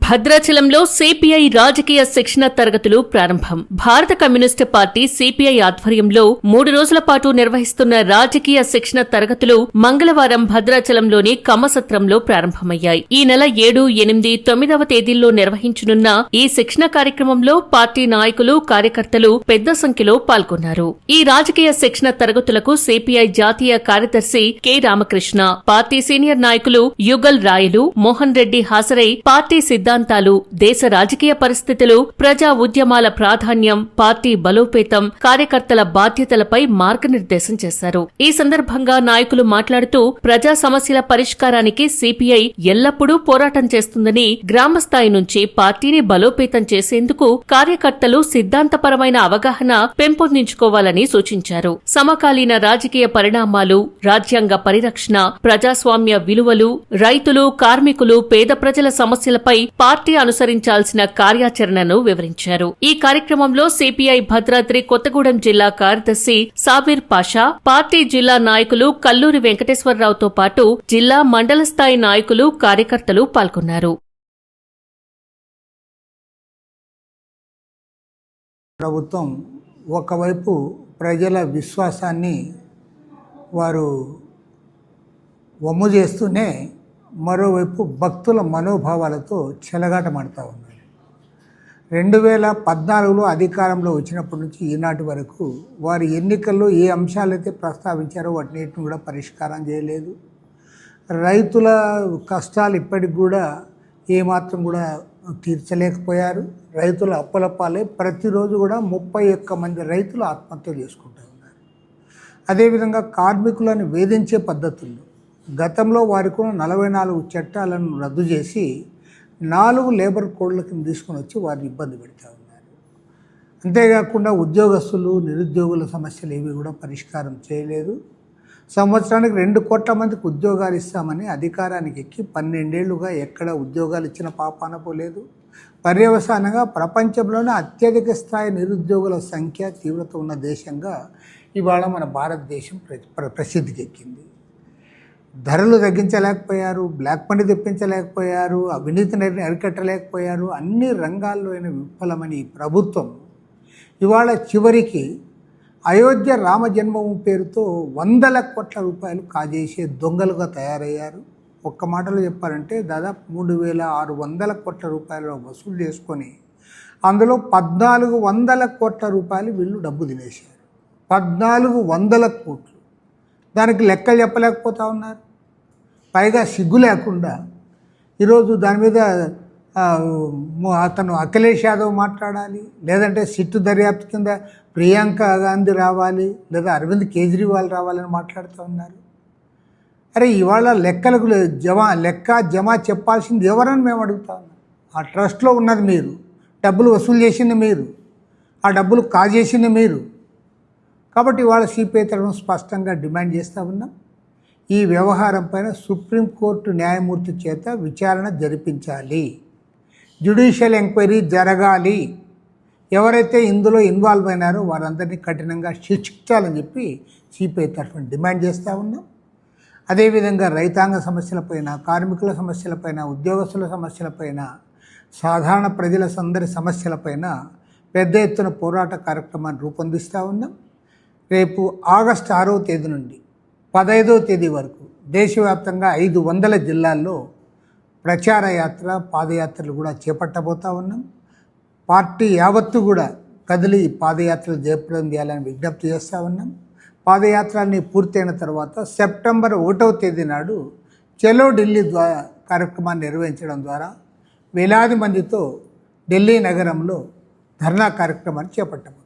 భద్రాచలంలో సిపిఐ రాజకీయ శిక్షణ తరగతులు ప్రారంభం. భారత కమ్యూనిస్టు పార్టీ సిపిఐ ఆధ్వర్యంలో 3 రోజుల పాటు నిర్వహిస్తున్న రాజకీయ శిక్షణ తరగతులు మంగళవారం భద్రాచలంలోని కమ్మసత్రంలో ప్రారంభమయ్యాయి. ఈ నెల 7, 8, 9వ తేదీల్లో నిర్వహించనున్న ఈ శిక్షణ కార్యక్రమంలో పార్టీ నాయకులు, కార్యకర్తలు పెద్ద సంఖ్యలో పాల్గొన్నారు. ఈ రాజకీయ శిక్షణ తరగతులకు సిపిఐ జాతీయ కార్యదర్శి కె రామకృష్ణ, పార్టీ సీనియర్ నాయకులు యుగల్ రాయలు, మోహన్ రెడ్డి హాజరై పార్టీ సిద్ధాంతాలు, దేశ రాజకీయ పరిస్థితులు, ప్రజా ఉద్యమాల ప్రాధాన్యం, పార్టీ బలోపేతం, కార్యకర్తల బాధ్యతలపై మార్గనిర్దేశం చేశారు. ఈ సందర్భంగా నాయకులు మాట్లాడుతూ ప్రజా సమస్యల పరిష్కారానికి సిపిఐ ఎల్లప్పుడూ పోరాటం చేస్తుందని, గ్రామస్థాయి నుంచి పార్టీని బలోపేతం చేసేందుకు కార్యకర్తలు సిద్ధాంతపరమైన అవగాహన పెంపొందించుకోవాలని సూచించారు. సమకాలీన రాజకీయ పరిణామాలు, రాజ్యాంగ పరిరక్షణ, ప్రజాస్వామ్య విలువలు, రైతులు, కార్మికులు, పేద ప్రజల సమస్యలపై పార్టీ అనుసరించాల్సిన కార్యాచరణను వివరించారు. ఈ కార్యక్రమంలో సిపిఐ భద్రాద్రి కొత్తగూడెం జిల్లా కార్యదర్శి సాబీర్ పాషా, పార్టీ జిల్లా నాయకులు కల్లూరి వెంకటేశ్వరరావుతో పాటు జిల్లా, మండల స్థాయి నాయకులు, కార్యకర్తలు పాల్గొన్నారు. ప్రభుత్వం ఒకవైపు ప్రజల విశ్వాసాన్ని వారు వమ్ము చేస్తూనే మరోవైపు భక్తుల మనోభావాలతో చెలగాటమాడుతూ ఉన్నారు. 2014లో అధికారంలో వచ్చినప్పటి నుంచి ఈనాటి వరకు వారి ఎన్నికల్లో ఏ అంశాలైతే ప్రస్తావించారో వాటిని కూడా పరిష్కారం చేయలేదు. రైతుల కష్టాలు ఇప్పటికి కూడా ఏమాత్రం కూడా తీర్చలేకపోయారు. రైతుల అప్పులపాలే. ప్రతిరోజు కూడా 31 మంది రైతులు ఆత్మహత్యలు చేసుకుంటూ ఉన్నారు. అదేవిధంగా కార్మికులను వేధించే పద్ధతుల్లో గతంలో వారికి 44 చట్టాలను రద్దు చేసి 4 లేబర్ కోడ్ల కింద తీసుకుని వచ్చి వారిని ఇబ్బంది పెడతా ఉన్నారు. అంతేకాకుండా ఉద్యోగస్తులు, నిరుద్యోగుల సమస్యలు ఏవి కూడా పరిష్కారం చేయలేదు. సంవత్సరానికి 2 కోట్ల మందికి ఉద్యోగాలు ఇస్తామని అధికారానికి ఎక్కి 12 ఏళ్లుగా ఎక్కడ ఉద్యోగాలు ఇచ్చిన పాపాన పోలేదు. పర్యవసానంగా ప్రపంచంలోనే అత్యధిక స్థాయి నిరుద్యోగుల సంఖ్య, తీవ్రత ఉన్న దేశంగా ఇవాళ మన భారతదేశం ప్రసిద్ధికి ఎక్కింది. ధరలు తగ్గించలేకపోయారు, బ్లాక్ మనీ తెప్పించలేకపోయారు, అవినీతిని అరికట్టలేకపోయారు. అన్ని రంగాల్లో విఫలమని ప్రభుత్వం ఇవాళ చివరికి అయోధ్య రామ జన్మభూమి పేరుతో 100 కోట్ల రూపాయలు కాజేసే దొంగలుగా తయారయ్యారు. ఒక్క మాటలో చెప్పాలంటే దాదాపు 3,600 కోట్ల రూపాయలు వసూలు చేసుకొని అందులో 1,400 కోట్ల రూపాయలు వీళ్ళు డబ్బు తినేశారు. 1,400 కోట్లు. దానికి లెక్కలు చెప్పలేకపోతా ఉన్నారు. పైగా సిగ్గు లేకుండా ఈరోజు దాని మీద అతను అఖిలేష్ యాదవ్ మాట్లాడాలి, లేదంటే సిట్టు దర్యాప్తు కింద ప్రియాంక గాంధీ రావాలి, లేదా అరవింద్ కేజ్రీవాల్ రావాలని మాట్లాడుతూ ఉన్నారు. అరే ఇవాళ లెక్కలకు లెక్క జమ చెప్పాల్సింది ఎవరని మేము అడుగుతా ఉన్నాం. ఆ ట్రస్ట్లో ఉన్నది మీరు, డబ్బులు వసూలు చేసింది మీరు, ఆ డబ్బులు కాజేసింది మీరు. కాబట్టి ఇవాళ సిపిఐ తరఫున స్పష్టంగా డిమాండ్ చేస్తూ ఉన్నాం. ఈ వ్యవహారం పైన సుప్రీంకోర్టు న్యాయమూర్తి చేత విచారణ జరిపించాలి, జ్యుడిషియల్ ఎంక్వైరీ జరగాలి. ఎవరైతే ఇందులో ఇన్వాల్వ్ అయినారో వారందరినీ కఠినంగా శిక్షించాలని చెప్పి సిపిఐ తరఫున డిమాండ్ చేస్తూ ఉన్నాం. అదేవిధంగా రైతాంగ సమస్యలపైన, కార్మికుల సమస్యలపైన, ఉద్యోగస్తుల సమస్యలపైన, సాధారణ ప్రజల అందరి సమస్యలపైన పెద్ద ఎత్తున పోరాట కార్యక్రమాన్ని రూపొందిస్తూ ఉన్నాం. రేపు ఆగస్టు 6వ తేదీ నుండి 15వ తేదీ వరకు దేశవ్యాప్తంగా 500 జిల్లాల్లో ప్రచార యాత్ర, పాదయాత్రలు కూడా చేపట్టబోతా ఉన్నాం. పార్టీ యావత్తు కూడా కదిలి పాదయాత్రలు జయప్రదం చేయాలని విజ్ఞప్తి చేస్తూ ఉన్నాం. పాదయాత్రని పూర్తయిన తర్వాత సెప్టెంబర్ 1వ తేదీ నాడు చలో ఢిల్లీ కార్యక్రమాన్ని నిర్వహించడం ద్వారా వేలాది మందితో ఢిల్లీ నగరంలో ధర్నా కార్యక్రమాన్ని చేపట్టబోతున్నాం.